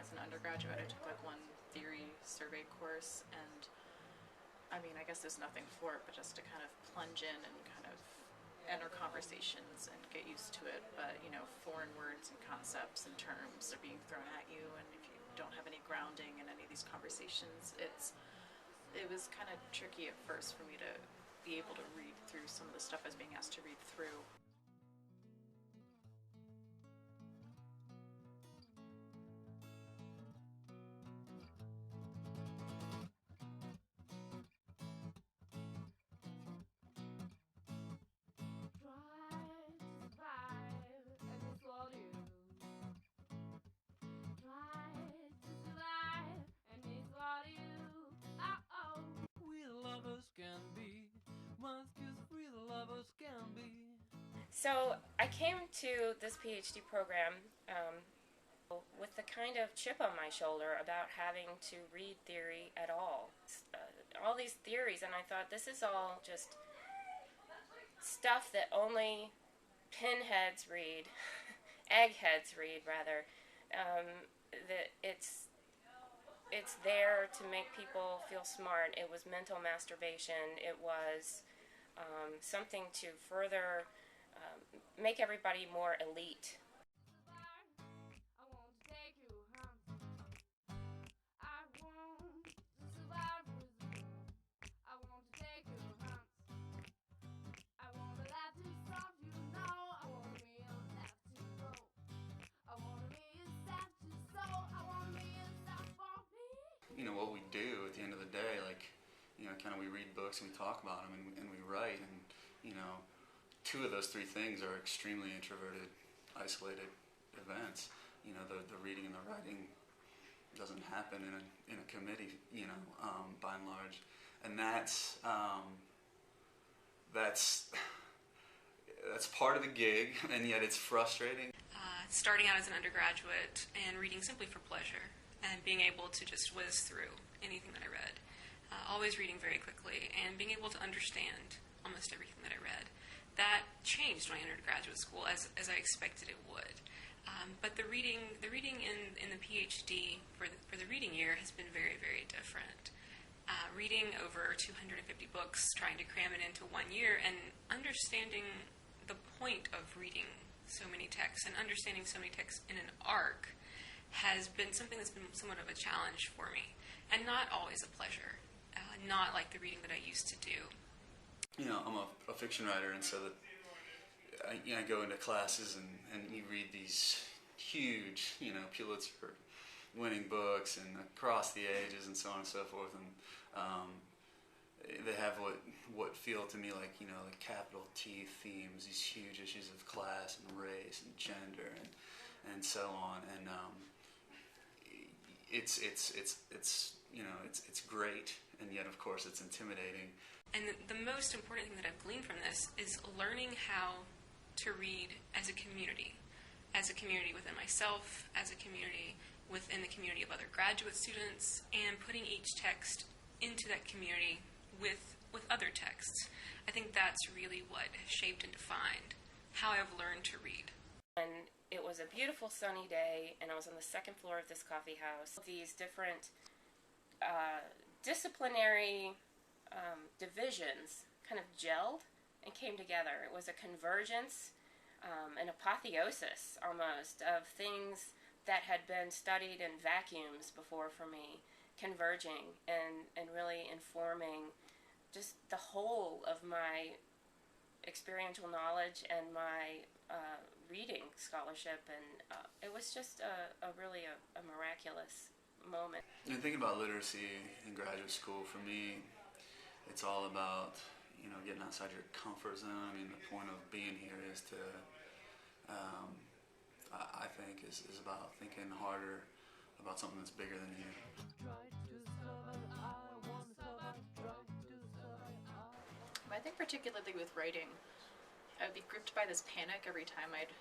as an undergraduate, I took like one theory survey course, and I mean, I guess there's nothing for it but just to kind of plunge in and kind of enter conversations and get used to it. But you know, foreign words and concepts and terms are being thrown at you, and if you don't have any grounding in any of these conversations, it was kind of tricky at first for me to be able to read through some of the stuff I was being asked to read through. So I came to this PhD program with the kind of chip on my shoulder about having to read theory at all. All these theories, and I thought, this is all just stuff that only pinheads read, eggheads read rather. That it's there to make people feel smart. It was mental masturbation. It was something to further make everybody more elite. You know, what we do at the end of the day, like, you know, kind of we read books and we talk about them and we write, and, you know, two of those three things are extremely introverted, isolated events. You know, the reading and the writing doesn't happen in a committee, you know, by and large. And that's part of the gig, and yet it's frustrating. Starting out as an undergraduate and reading simply for pleasure and being able to just whiz through anything that I read. Always reading very quickly and being able to understand almost everything that I read. That changed when I entered graduate school, as I expected it would. But the reading in the PhD for the reading year has been very, very different. Reading over 250 books, trying to cram it into 1 year, and understanding the point of reading so many texts and understanding so many texts in an arc has been something that's been somewhat of a challenge for me, and not always a pleasure. Not like the reading that I used to do. You know, I'm a fiction writer, and so that I go into classes and you read these huge, you know, Pulitzer-winning books and across the ages and so on and so forth, and they have what feel to me like, you know, like capital T themes, these huge issues of class and race and gender and so on, and it's you know, it's great, and yet of course it's intimidating. And the most important thing that I've gleaned from this is learning how to read as a community within myself, as a community within the community of other graduate students, and putting each text into that community with other texts. I think that's really what has shaped and defined how I've learned to read. And it was a beautiful sunny day, and I was on the second floor of this coffee house. These different disciplinary divisions kind of gelled and came together. It was a convergence, an apotheosis almost of things that had been studied in vacuums before for me, converging and really informing just the whole of my experiential knowledge and my reading scholarship, and it was just a really miraculous moment. And thinking about literacy in graduate school, for me, it's all about, you know, getting outside your comfort zone. I mean, the point of being here is to, I think, is about thinking harder about something that's bigger than you. I think particularly with writing, I would be gripped by this panic every time I'd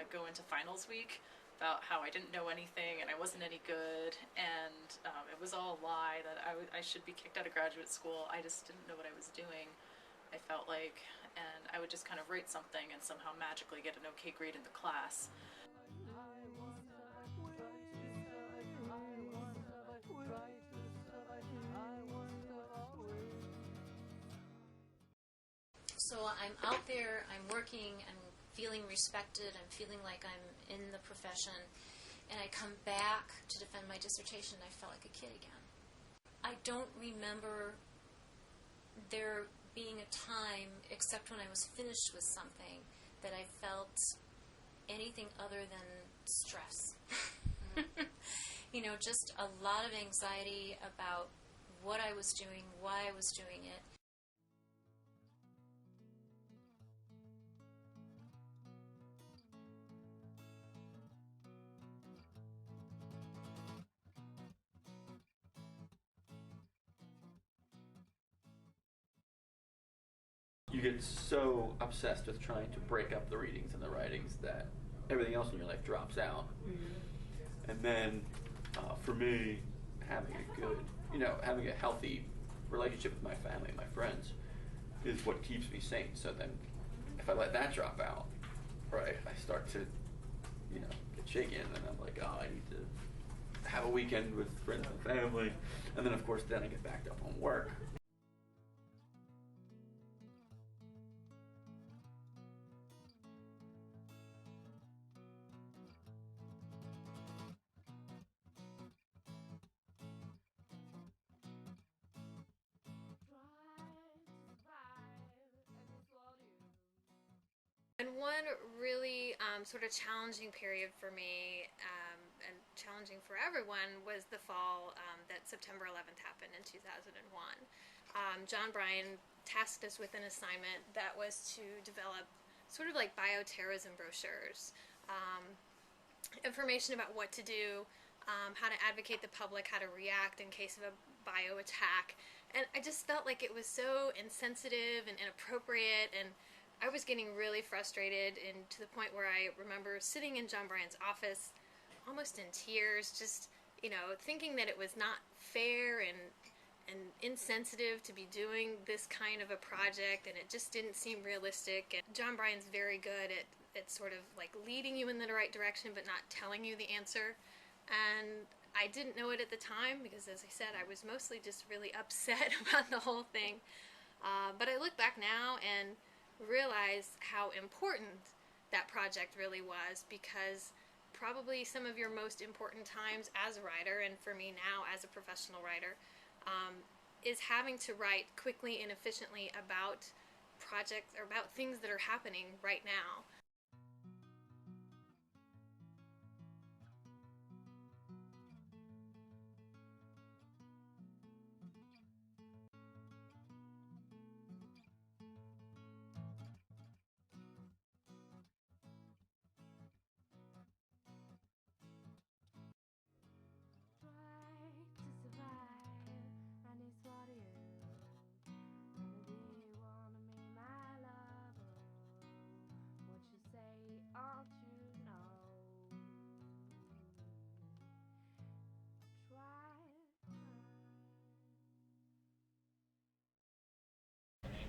go into finals week about how I didn't know anything and I wasn't any good, and it was all a lie that I should be kicked out of graduate school. I just didn't know what I was doing, I felt like, and I would just kind of write something and somehow magically get an okay grade in the class. So I'm out there, I'm working, I'm feeling respected, I'm feeling like I'm in the profession, and I come back to defend my dissertation and I felt like a kid again. I don't remember there being a time, except when I was finished with something, that I felt anything other than stress. You know, just a lot of anxiety about what I was doing, why I was doing it. You get so obsessed with trying to break up the readings and the writings that everything else in your life drops out. Mm-hmm. And then, for me, having a good, having a healthy relationship with my family and my friends is what keeps me sane. So then, if I let that drop out, right, I start to, get shaken, and I'm like, oh, I need to have a weekend with friends and family. And then, of course, then I get backed up on work. And one really sort of challenging period for me, and challenging for everyone, was the fall that September 11th happened in 2001. John Bryan tasked us with an assignment that was to develop sort of like bioterrorism brochures, information about what to do, how to advocate the public, how to react in case of a bio attack. And I just felt like it was so insensitive and inappropriate, and I was getting really frustrated, and to the point where I remember sitting in John Bryan's office almost in tears, just, thinking that it was not fair and insensitive to be doing this kind of a project, and it just didn't seem realistic. And John Bryan's very good at sort of like leading you in the right direction but not telling you the answer. And I didn't know it at the time because, as I said, I was mostly just really upset about the whole thing. But I look back now and realize how important that project really was, because probably some of your most important times as a writer, and for me now as a professional writer, is having to write quickly and efficiently about projects or about things that are happening right now.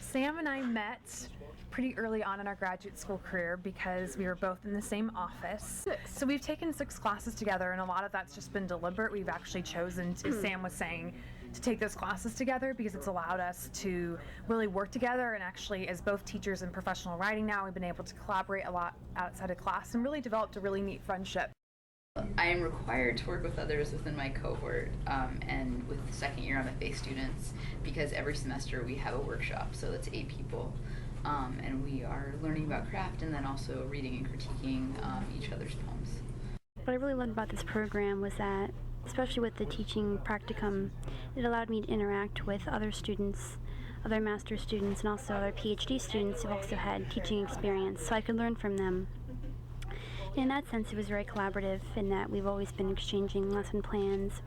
Sam and I met pretty early on in our graduate school career because we were both in the same office. So we've taken 6 classes together, and a lot of that's just been deliberate. We've actually chosen, as Sam was saying, to take those classes together because it's allowed us to really work together, and actually, as both teachers in professional writing now, we've been able to collaborate a lot outside of class and really developed a really neat friendship. I am required to work with others within my cohort, and with second year MFA students, because every semester we have a workshop, so that's 8 people, and we are learning about craft and then also reading and critiquing each other's poems. What I really loved about this program was that, especially with the teaching practicum, it allowed me to interact with other students, other master's students, and also other PhD students who also had teaching experience, so I could learn from them. In that sense, it was very collaborative in that we've always been exchanging lesson plans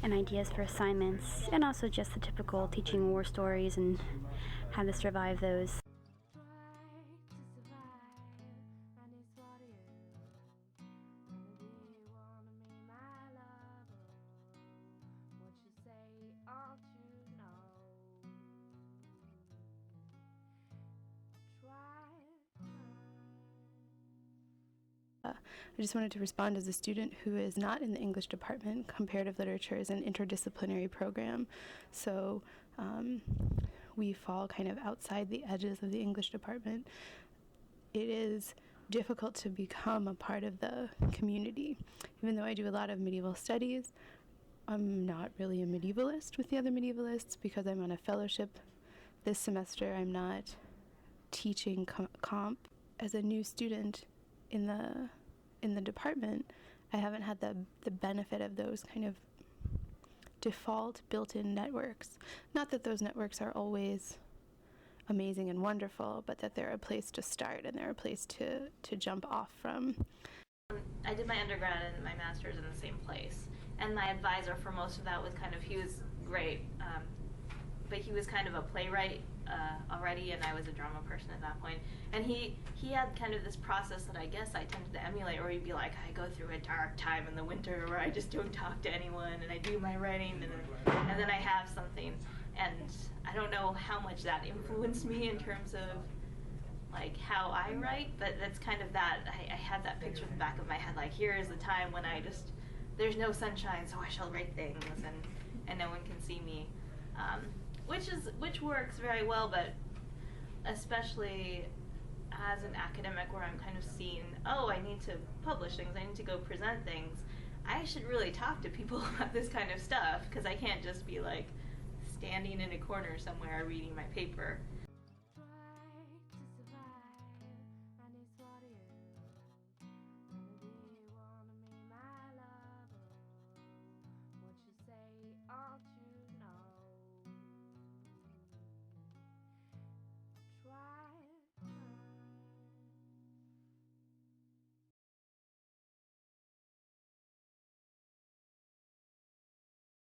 and ideas for assignments, and also just the typical teaching war stories and how to survive those. I just wanted to respond as a student who is not in the English department. Comparative literature is an interdisciplinary program, so we fall kind of outside the edges of the English department, it is difficult to become a part of the community. Even though I do a lot of medieval studies, I'm not really a medievalist with the other medievalists because I'm on a fellowship this semester. I'm not teaching comp. As a new student in the department, I haven't had the benefit of those kind of default built-in networks. Not that those networks are always amazing and wonderful, but that they're a place to start and they're a place to jump off from. I did my undergrad and my master's in the same place, and my advisor for most of that was he was great, but he was kind of a playwright already, and I was a drama person at that point. And he had kind of this process that I guess I tended to emulate, where he'd be like, I go through a dark time in the winter where I just don't talk to anyone, and I do my writing, and then I have something. And I don't know how much that influenced me in terms of like how I write, but that's kind of that. I had that picture in the back of my head, like here is the time when there's no sunshine, so I shall write things, and no one can see me, which works very well, but especially as an academic where I'm kind of seen, I need to publish things, I need to go present things, I should really talk to people about this kind of stuff, because I can't just be like standing in a corner somewhere reading my paper.